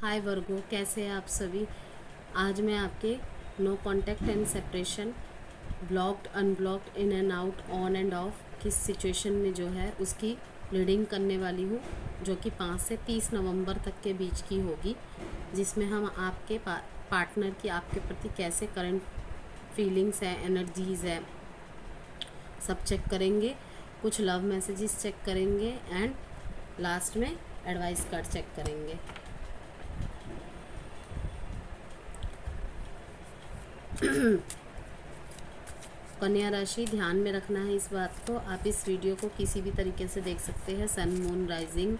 हाय वर्गो, कैसे हैं आप सभी। आज मैं आपके no contact and separation, blocked unblocked, in and out, on and off किस सिचुएशन में जो है उसकी रीडिंग करने वाली हूँ, जो कि 5 से 30 नवंबर तक के बीच की होगी, जिसमें हम आपके पार्टनर की आपके प्रति कैसे करंट फीलिंग्स है, एनर्जीज़ है, सब चेक करेंगे। कुछ लव मैसेजेस चेक करेंगे एंड लास्ट में एडवाइस कार्ड चेक करेंगे। कन्या राशि, ध्यान में रखना है इस बात को। आप इस वीडियो को किसी भी तरीके से देख सकते हैं, सन मून राइजिंग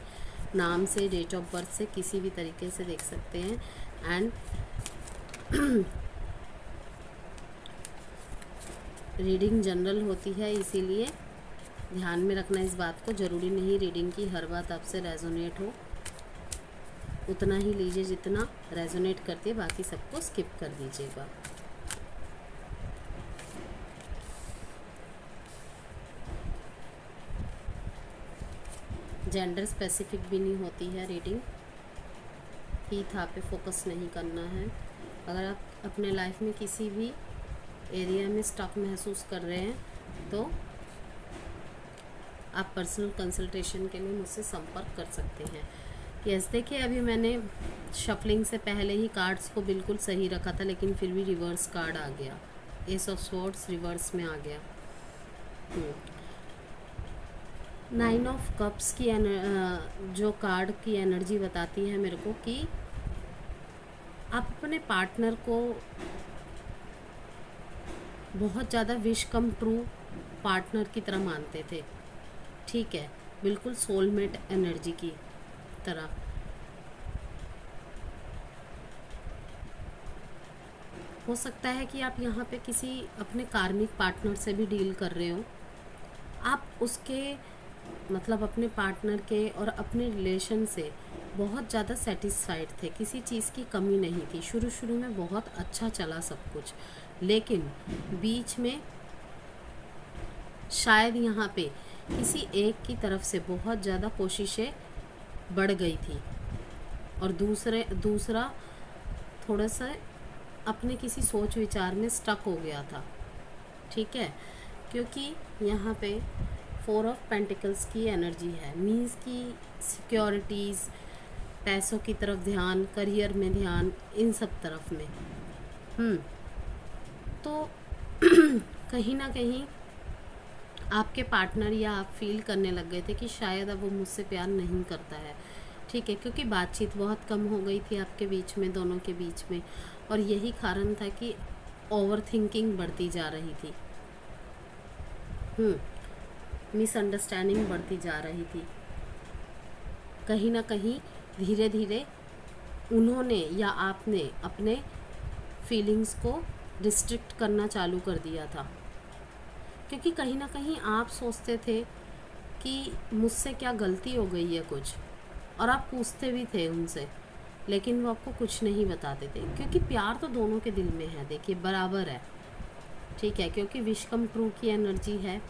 नाम से, डेट ऑफ बर्थ से, किसी भी तरीके से देख सकते हैं। एंड रीडिंग जनरल होती है, इसीलिए ध्यान में रखना इस बात को। ज़रूरी नहीं रीडिंग की हर बात आपसे रेजोनेट हो, उतना ही लीजिए जितना रेजोनेट करती है, बाकी सबको स्किप कर दीजिएगा। जेंडर स्पेसिफिक भी नहीं होती है रीडिंग, ही था पे फोकस नहीं करना है। अगर आप अपने लाइफ में किसी भी एरिया में स्टक महसूस कर रहे हैं तो आप पर्सनल कंसल्टेशन के लिए मुझसे संपर्क कर सकते हैं। यस, देखिए अभी मैंने शफलिंग से पहले ही कार्ड्स को बिल्कुल सही रखा था, लेकिन फिर भी रिवर्स कार्ड आ गया। एस ऑफ स्वॉर्ड्स रिवर्स में आ गया। 9 ऑफ कप्स की जो कार्ड की एनर्जी बताती है मेरे को कि आप अपने पार्टनर को बहुत ज़्यादा विश कम ट्रू पार्टनर की तरह मानते थे, ठीक है, बिल्कुल सोलमेट एनर्जी की तरह। हो सकता है कि आप यहाँ पे किसी अपने कार्मिक पार्टनर से भी डील कर रहे हो। आप उसके मतलब अपने पार्टनर के और अपने रिलेशन से बहुत ज़्यादा सेटिस्फाइड थे, किसी चीज़ की कमी नहीं थी। शुरू में बहुत अच्छा चला सब कुछ, लेकिन बीच में शायद यहाँ पे किसी एक की तरफ से बहुत ज़्यादा कोशिशें बढ़ गई थी और दूसरा थोड़ा सा अपने किसी सोच विचार में स्टक हो गया था, ठीक है। क्योंकि यहाँ पे 4 ऑफ पेंटिकल्स की एनर्जी है, मीन्स की सिक्योरिटीज़, पैसों की तरफ ध्यान, करियर में ध्यान, इन सब तरफ में तो कहीं ना कहीं आपके पार्टनर या आप फील करने लग गए थे कि शायद अब वो मुझसे प्यार नहीं करता है, ठीक है, क्योंकि बातचीत बहुत कम हो गई थी आपके बीच में, दोनों के बीच में, और यही कारण था कि ओवर थिंकिंग बढ़ती जा रही थी, मिसअंडरस्टैंडिंग बढ़ती जा रही थी। कहीं ना कहीं धीरे धीरे उन्होंने या आपने अपने फीलिंग्स को रिस्ट्रिक्ट करना चालू कर दिया था, क्योंकि कहीं ना कहीं आप सोचते थे कि मुझसे क्या गलती हो गई है कुछ, और आप पूछते भी थे उनसे, लेकिन वो आपको कुछ नहीं बताते थे, क्योंकि प्यार तो दोनों के दिल में है, देखिए बराबर है, ठीक है, क्योंकि विश कम ट्रू की एनर्जी है।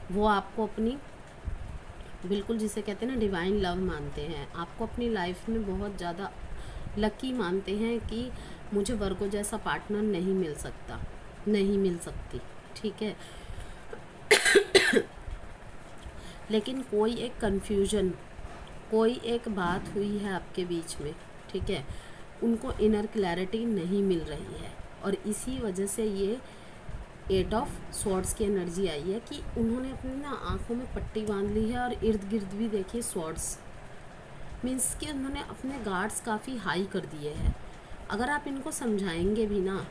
वो आपको अपनी बिल्कुल जिसे कहते हैं ना डिवाइन लव मानते हैं, आपको अपनी लाइफ में बहुत ज़्यादा लकी मानते हैं कि मुझे वर्गो जैसा पार्टनर नहीं मिल सकता, नहीं मिल सकती, ठीक है। लेकिन कोई एक कन्फ्यूजन, कोई एक बात हुई है आपके बीच में, ठीक है, उनको इनर क्लैरिटी नहीं मिल रही है, और इसी वजह से ये 8 ऑफ स्वॉर्ड्स की एनर्जी आई है कि उन्होंने अपनी ना आँखों में पट्टी बांध ली है, और इर्द गिर्द भी देखिए स्वॉर्ड्स, मीन्स कि उन्होंने अपने गार्ड्स काफ़ी हाई कर दिए हैं। अगर आप इनको समझाएंगे भी ना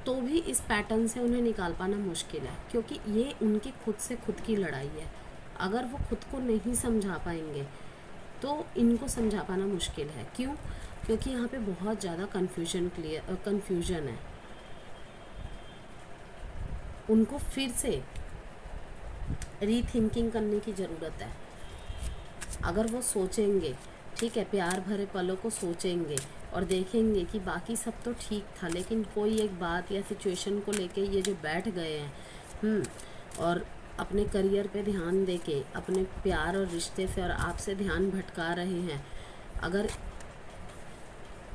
तो भी इस पैटर्न से उन्हें निकाल पाना मुश्किल है, क्योंकि ये उनकी खुद से खुद की लड़ाई है। अगर वो खुद को नहीं समझा पाएंगे तो इनको समझा पाना मुश्किल है। क्यों? क्योंकि यहाँ पे बहुत ज़्यादा कन्फ्यूजन है। उनको फिर से रीथिंकिंग करने की ज़रूरत है। अगर वो सोचेंगे, ठीक है, प्यार भरे पलों को सोचेंगे और देखेंगे कि बाकी सब तो ठीक था, लेकिन कोई एक बात या सिचुएशन को लेके ये जो बैठ गए हैं और अपने करियर पे ध्यान देके अपने प्यार और रिश्ते से और आपसे ध्यान भटका रहे हैं, अगर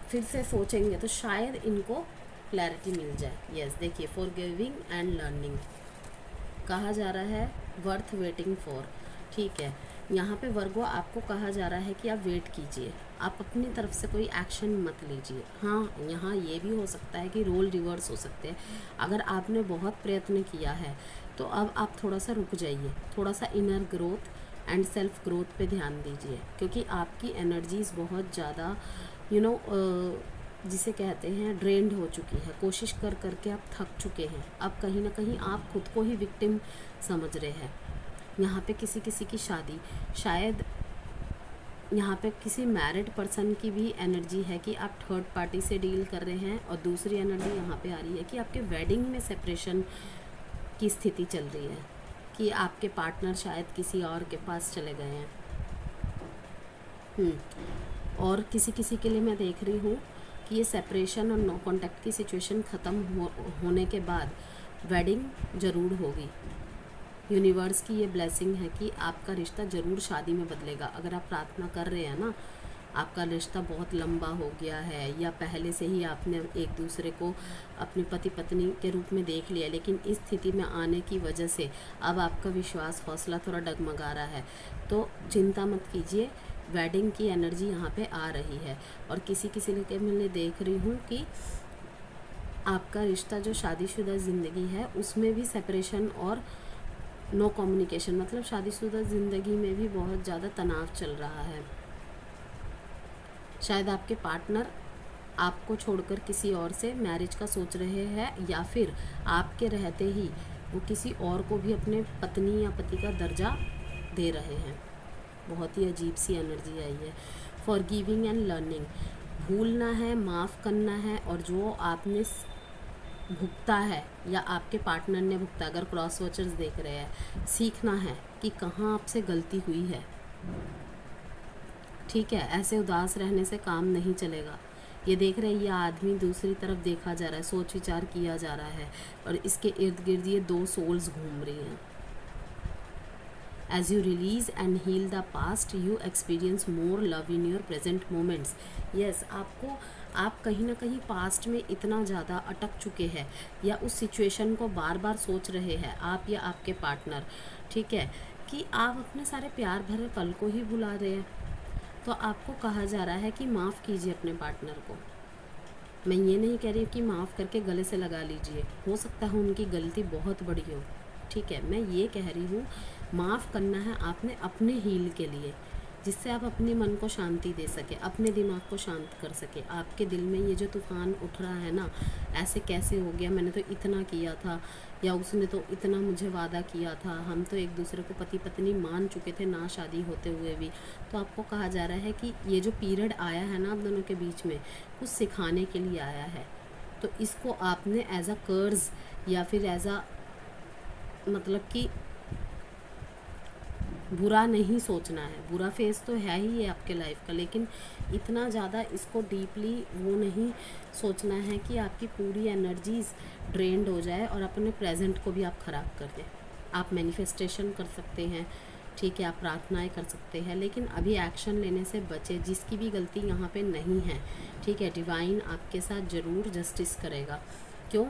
फिर से सोचेंगे तो शायद इनको क्लैरिटी मिल जाए। यस, देखिए फॉरगिविंग एंड लर्निंग कहा जा रहा है, वर्थ वेटिंग फॉर। ठीक है, यहाँ पे वर्गो आपको कहा जा रहा है कि आप वेट कीजिए, आप अपनी तरफ से कोई एक्शन मत लीजिए। हाँ, यहाँ ये भी हो सकता है कि रोल रिवर्स हो सकते हैं। अगर आपने बहुत प्रयत्न किया है तो अब आप थोड़ा सा रुक जाइए, थोड़ा सा inner growth and self growth पे ध्यान दीजिए, क्योंकि आपकी एनर्जीज़ बहुत ज़्यादा जिसे कहते हैं ड्रेन्ड हो चुकी है। कोशिश कर करके आप थक चुके हैं। अब कहीं ना कहीं आप खुद को ही विक्टिम समझ रहे हैं। यहाँ पे किसी किसी की शादी, शायद यहाँ पे किसी मैरिड पर्सन की भी एनर्जी है कि आप थर्ड पार्टी से डील कर रहे हैं, और दूसरी एनर्जी यहाँ पे आ रही है कि आपके वेडिंग में सेपरेशन की स्थिति चल रही है, कि आपके पार्टनर शायद किसी और के पास चले गए हैं। और किसी किसी के लिए मैं देख रही हूँ कि ये सेपरेशन और नो कांटेक्ट की सिचुएशन ख़त्म होने के बाद वेडिंग ज़रूर होगी। यूनिवर्स की ये ब्लेसिंग है कि आपका रिश्ता ज़रूर शादी में बदलेगा। अगर आप प्रार्थना कर रहे हैं ना, आपका रिश्ता बहुत लंबा हो गया है, या पहले से ही आपने एक दूसरे को अपने पति पत्नी के रूप में देख लिया, लेकिन इस स्थिति में आने की वजह से अब आपका विश्वास हौसला थोड़ा डगमगा रहा है, तो चिंता मत कीजिए, वेडिंग की एनर्जी यहाँ पे आ रही है। और किसी किसी के मैं देख रही हूँ कि आपका रिश्ता जो शादीशुदा ज़िंदगी है उसमें भी सेपरेशन और नो कम्युनिकेशन, मतलब शादीशुदा ज़िंदगी में भी बहुत ज़्यादा तनाव चल रहा है। शायद आपके पार्टनर आपको छोड़कर किसी और से मैरिज का सोच रहे हैं, या फिर आपके रहते ही वो किसी और को भी अपने पत्नी या पति का दर्जा दे रहे हैं। बहुत ही अजीब सी एनर्जी आई है। फॉरगिविंग एंड लर्निंग, भूलना है, माफ़ करना है, और जो आपने भुगता है या आपके पार्टनर ने भुगता, अगर क्रॉस वॉचर्स देख रहे हैं, सीखना है कि कहाँ आपसे गलती हुई है। ठीक है, ऐसे उदास रहने से काम नहीं चलेगा। ये देख रहे हैं, ये आदमी दूसरी तरफ देखा जा रहा है, सोच विचार किया जा रहा है, और इसके इर्द गिर्द ये दो सोल्स घूम रही हैं। As you release and heal the past, you experience more love in your present moments. Yes, आप कहीं ना कहीं पास्ट में इतना ज़्यादा अटक चुके हैं, या उस सिचुएशन को बार बार सोच रहे हैं, आप या आपके पार्टनर, ठीक है, कि आप अपने सारे प्यार भरे पल को ही भुला रहे हैं। तो आपको कहा जा रहा है कि माफ़ कीजिए अपने पार्टनर को। मैं ये नहीं कह रही कि माफ़ करके गले से लगा लीजिए, हो सकता है उनकी गलती बहुत बड़ी हो, ठीक है। मैं ये कह रही हूँ, माफ़ करना है आपने अपने हील के लिए, जिससे आप अपने मन को शांति दे सके, अपने दिमाग को शांत कर सके। आपके दिल में ये जो तूफ़ान उठ रहा है ना, ऐसे कैसे हो गया, मैंने तो इतना किया था, या उसने तो इतना मुझे वादा किया था, हम तो एक दूसरे को पति पत्नी मान चुके थे ना शादी होते हुए भी। तो आपको कहा जा रहा है कि ये जो पीरियड आया है ना आप दोनों के बीच में, कुछ सिखाने के लिए आया है। तो इसको आपने एज अ कर्ज या फिर एज अ मतलब कि बुरा नहीं सोचना है। बुरा फेस तो है ही है आपके लाइफ का, लेकिन इतना ज़्यादा इसको डीपली वो नहीं सोचना है कि आपकी पूरी एनर्जीज़ ड्रेन्ड हो जाए और अपने प्रेजेंट को भी आप ख़राब कर दें। आप मैनिफेस्टेशन कर सकते हैं, ठीक है, आप प्रार्थनाएं कर सकते हैं, लेकिन अभी एक्शन लेने से बचे। जिसकी भी गलती यहाँ पे नहीं है, ठीक है, डिवाइन आपके साथ ज़रूर जस्टिस करेगा। क्यों?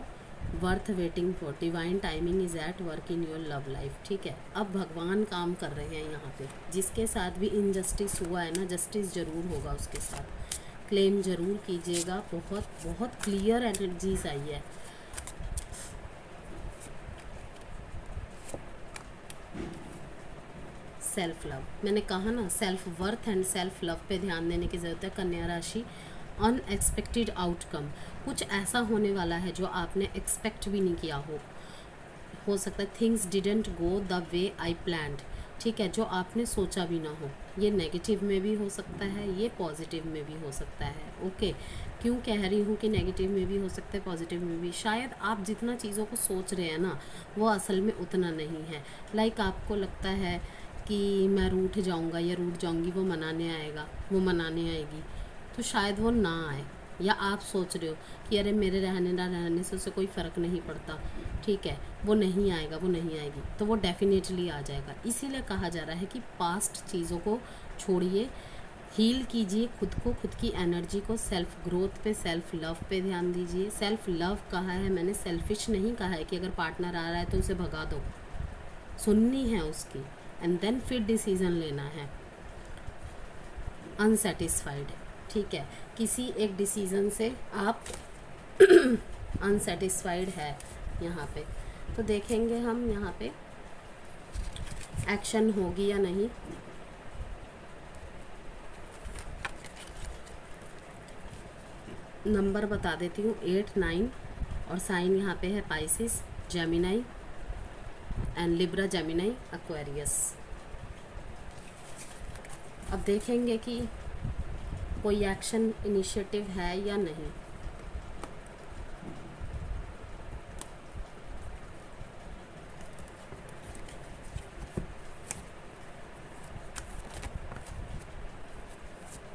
Worth waiting for, divine timing is at work in your love life, ठीक है। अब भगवान काम कर रहे हैं यहाँ पे। जिसके साथ भी इनजस्टिस हुआ है ना, जस्टिस ज़रूर होगा उसके साथ। क्लेम ज़रूर कीजिएगा। बहुत बहुत क्लियर एनर्जीज आई है। सेल्फ लव, मैंने कहा ना, self worth and self love पे ध्यान देने की ज़रूरत है। कन्या राशि, अनएक्सपेक्टेड आउटकम, कुछ ऐसा होने वाला है जो आपने एक्सपेक्ट भी नहीं किया हो सकता है things didn't go the way I planned, ठीक है, जो आपने सोचा भी ना हो। ये नेगेटिव में भी हो सकता है, ये पॉजिटिव में भी हो सकता है। ओके, क्यों कह रही हूँ कि नेगेटिव में भी हो सकता है, पॉजिटिव में भी? शायद आप जितना चीज़ों को सोच रहे हैं ना, वो असल में उतना नहीं है। लाइक आपको लगता है कि मैं रूठ जाऊँगा या रूठ जाऊँगी, वो मनाने आएगा, वो मनाने आएगी, तो शायद वो ना आए। या आप सोच रहे हो कि अरे मेरे रहने ना रहने से उसे कोई फ़र्क नहीं पड़ता, ठीक है, वो नहीं आएगा, वो नहीं आएगी, तो वो डेफिनेटली आ जाएगा। इसीलिए कहा जा रहा है कि पास्ट चीज़ों को छोड़िए, हील कीजिए खुद को, खुद की एनर्जी को, सेल्फ ग्रोथ पे, सेल्फ लव पे ध्यान दीजिए। सेल्फ लव कहा है मैंने, सेल्फिश नहीं कहा है कि अगर पार्टनर आ रहा है तो उसे भगा दो, सुननी है उसकी एंड देन फिर डिसीज़न लेना है। अनसेटिस्फाइड, ठीक है, किसी एक डिसीज़न से आप अनसेटिस्फाइड है यहाँ पे, तो देखेंगे हम यहाँ पे एक्शन होगी या नहीं। नंबर बता देती हूँ 8, 9 और साइन यहाँ पे है Pisces, Gemini and Libra, Gemini, Aquarius. अब देखेंगे कि कोई एक्शन इनिशिएटिव है या नहीं।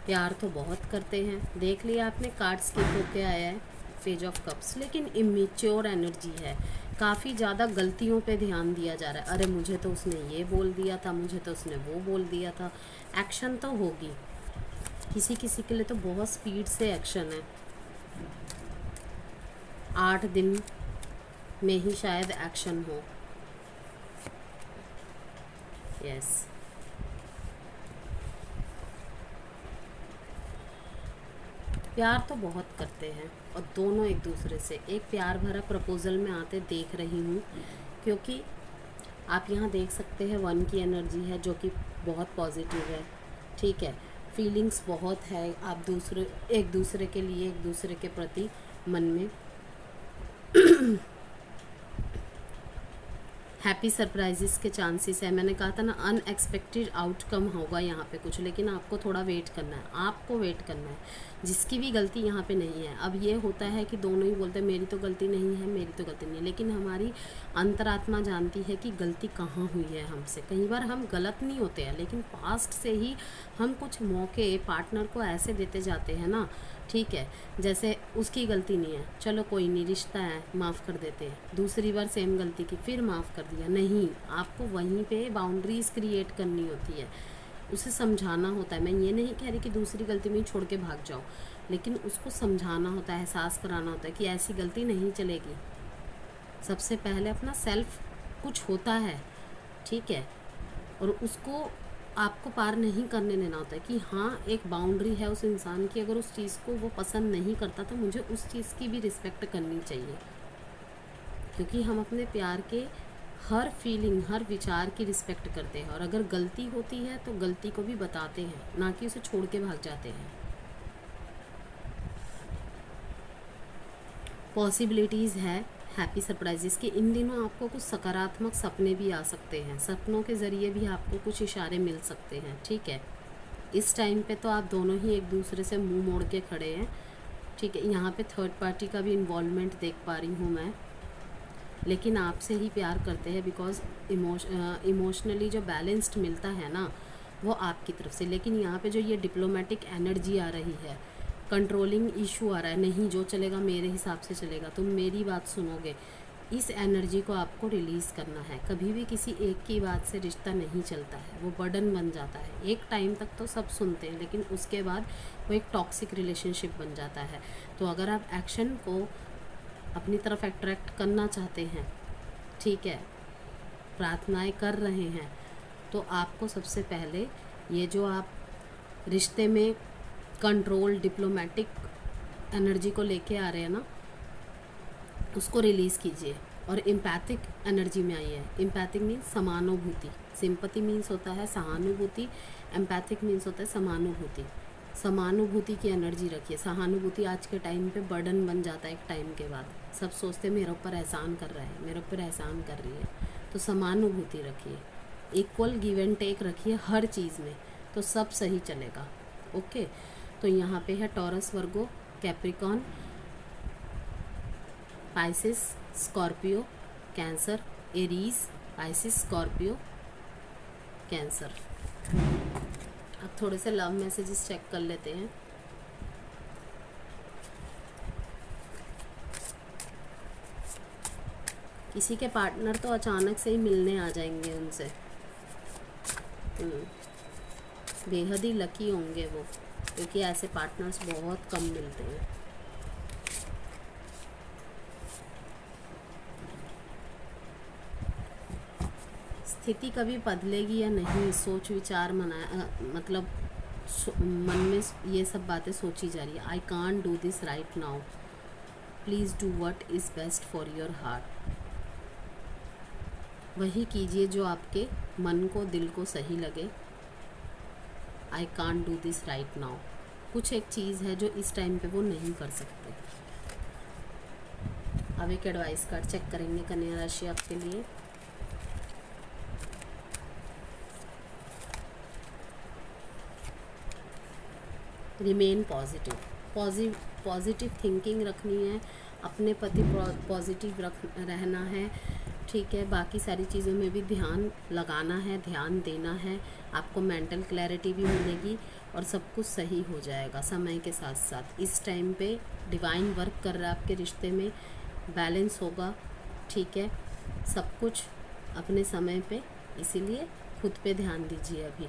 प्यार तो बहुत करते हैं, देख लिया आपने, कार्ड्स के होके आया है पेज ऑफ कप्स, लेकिन इमेच्योर एनर्जी है, काफ़ी ज़्यादा गलतियों पे ध्यान दिया जा रहा है। अरे मुझे तो उसने ये बोल दिया था, मुझे तो उसने वो बोल दिया था। एक्शन तो होगी, किसी किसी के लिए तो बहुत स्पीड से एक्शन है, 8 दिन में ही शायद एक्शन हो। यस, प्यार तो बहुत करते हैं और दोनों एक दूसरे से एक प्यार भरा प्रपोज़ल में आते देख रही हूँ, क्योंकि आप यहाँ देख सकते हैं 1 की एनर्जी है जो कि बहुत पॉजिटिव है, ठीक है, फीलिंग्स बहुत है, आप एक दूसरे के लिए, एक दूसरे के प्रति मन में हैप्पी सरप्राइजेस के चांसेस है। मैंने कहा था ना, अनएक्सपेक्टेड आउटकम होगा यहाँ पे कुछ, लेकिन आपको थोड़ा वेट करना है, आपको वेट करना है, जिसकी भी गलती यहाँ पे नहीं है। अब ये होता है कि दोनों ही बोलते हैं मेरी तो गलती नहीं है, मेरी तो गलती नहीं है, लेकिन हमारी अंतरात्मा जानती है कि गलती कहाँ हुई है हमसे। कई बार हम गलत नहीं होते हैं, लेकिन पास्ट से ही हम कुछ मौके पार्टनर को ऐसे देते जाते हैं ना, ठीक है, जैसे उसकी गलती नहीं है, चलो कोई नहीं, रिश्ता है, माफ़ कर देते हैं, दूसरी बार सेम गलती की, फिर माफ़ कर दिया, नहीं, आपको वहीं पे बाउंड्रीज़ क्रिएट करनी होती है, उसे समझाना होता है। मैं ये नहीं कह रही कि दूसरी गलती में ही छोड़ के भाग जाओ, लेकिन उसको समझाना होता है, एहसास कराना होता है कि ऐसी गलती नहीं चलेगी। सबसे पहले अपना सेल्फ कुछ होता है, ठीक है, और उसको आपको पार नहीं करने देना होता है कि हाँ, एक बाउंड्री है उस इंसान की, अगर उस चीज़ को वो पसंद नहीं करता तो मुझे उस चीज़ की भी रिस्पेक्ट करनी चाहिए, क्योंकि हम अपने प्यार के हर फीलिंग, हर विचार की रिस्पेक्ट करते हैं, और अगर गलती होती है तो गलती को भी बताते हैं, ना कि उसे छोड़ के भाग जाते हैं। पॉसिबिलिटीज़ है हैप्पी सरप्राइजेस की। इन दिनों आपको कुछ सकारात्मक सपने भी आ सकते हैं, सपनों के ज़रिए भी आपको कुछ इशारे मिल सकते हैं, ठीक है। इस टाइम पे तो आप दोनों ही एक दूसरे से मुंह मोड़ के खड़े हैं, ठीक है। यहाँ पे थर्ड पार्टी का भी इन्वॉल्वमेंट देख पा रही हूँ मैं, लेकिन आपसे ही प्यार करते हैं, बिकॉज इमोशनली जो बैलेंस्ड मिलता है ना, वो आपकी तरफ से। लेकिन यहाँ पे जो ये डिप्लोमेटिक एनर्जी आ रही है, कंट्रोलिंग इशू आ रहा है, नहीं जो चलेगा मेरे हिसाब से चलेगा, तुम मेरी बात सुनोगे, इस एनर्जी को आपको रिलीज़ करना है। कभी भी किसी एक की बात से रिश्ता नहीं चलता है, वो बर्डन बन जाता है। एक टाइम तक तो सब सुनते हैं, लेकिन उसके बाद वो एक टॉक्सिक रिलेशनशिप बन जाता है। तो अगर आप एक्शन को अपनी तरफ अट्रैक्ट करना चाहते हैं, ठीक है, प्रार्थनाएं कर रहे हैं, तो आपको सबसे पहले ये जो आप रिश्ते में कंट्रोल, डिप्लोमेटिक एनर्जी को लेके आ रहे हैं ना, उसको रिलीज़ कीजिए और एम्पैथिक एनर्जी में आइए। एम्पैथिक मीन्स समानुभूति, सिंपैथी मीन्स होता है सहानुभूति, एम्पैथिक मीन्स होता है समानुभूति। समानुभूति की एनर्जी रखिए। सहानुभूति आज के टाइम पे बर्डन बन जाता है एक टाइम के बाद, सब सोचते मेरे ऊपर एहसान कर रहा है, मेरे ऊपर एहसान कर रही है, तो समानुभूति रखिए, इक्वल गिव एंड टेक रखिए हर चीज़ में, तो सब सही चलेगा। ओके, तो यहाँ पे है Taurus, Virgo, Capricorn, Pisces, Scorpio, Cancer, Aries, Pisces, Scorpio, Cancer. अब थोड़े से लव मैसेजेस चेक कर लेते हैं। किसी के पार्टनर तो अचानक से ही मिलने आ जाएंगे उनसे। बेहद ही लकी होंगे वो, क्योंकि ऐसे पार्टनर्स बहुत कम मिलते हैं। स्थिति कभी बदलेगी या नहीं, सोच विचार मतलब मन में ये सब बातें सोची जा रही है। I can't do this right now, please do what is best for your heart. वही कीजिए जो आपके मन को, दिल को सही लगे। I can't do this right now, कुछ एक चीज़ है जो इस टाइम पे वो नहीं कर सकते। अब एक एडवाइस कार्ड चेक करेंगे कन्या राशि आपके लिए। रिमेन पॉजिटिव थिंकिंग रखनी है, अपने प्रति पॉजिटिव रहना है, ठीक है। बाकी सारी चीज़ों में भी ध्यान लगाना है, ध्यान देना है। आपको मेंटल क्लैरिटी भी मिलेगी और सब कुछ सही हो जाएगा समय के साथ साथ। इस टाइम पे डिवाइन वर्क कर रहा है आपके रिश्ते में, बैलेंस होगा, ठीक है, सब कुछ अपने समय पे। इसीलिए खुद पे ध्यान दीजिए अभी।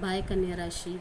बाय कन्या राशि।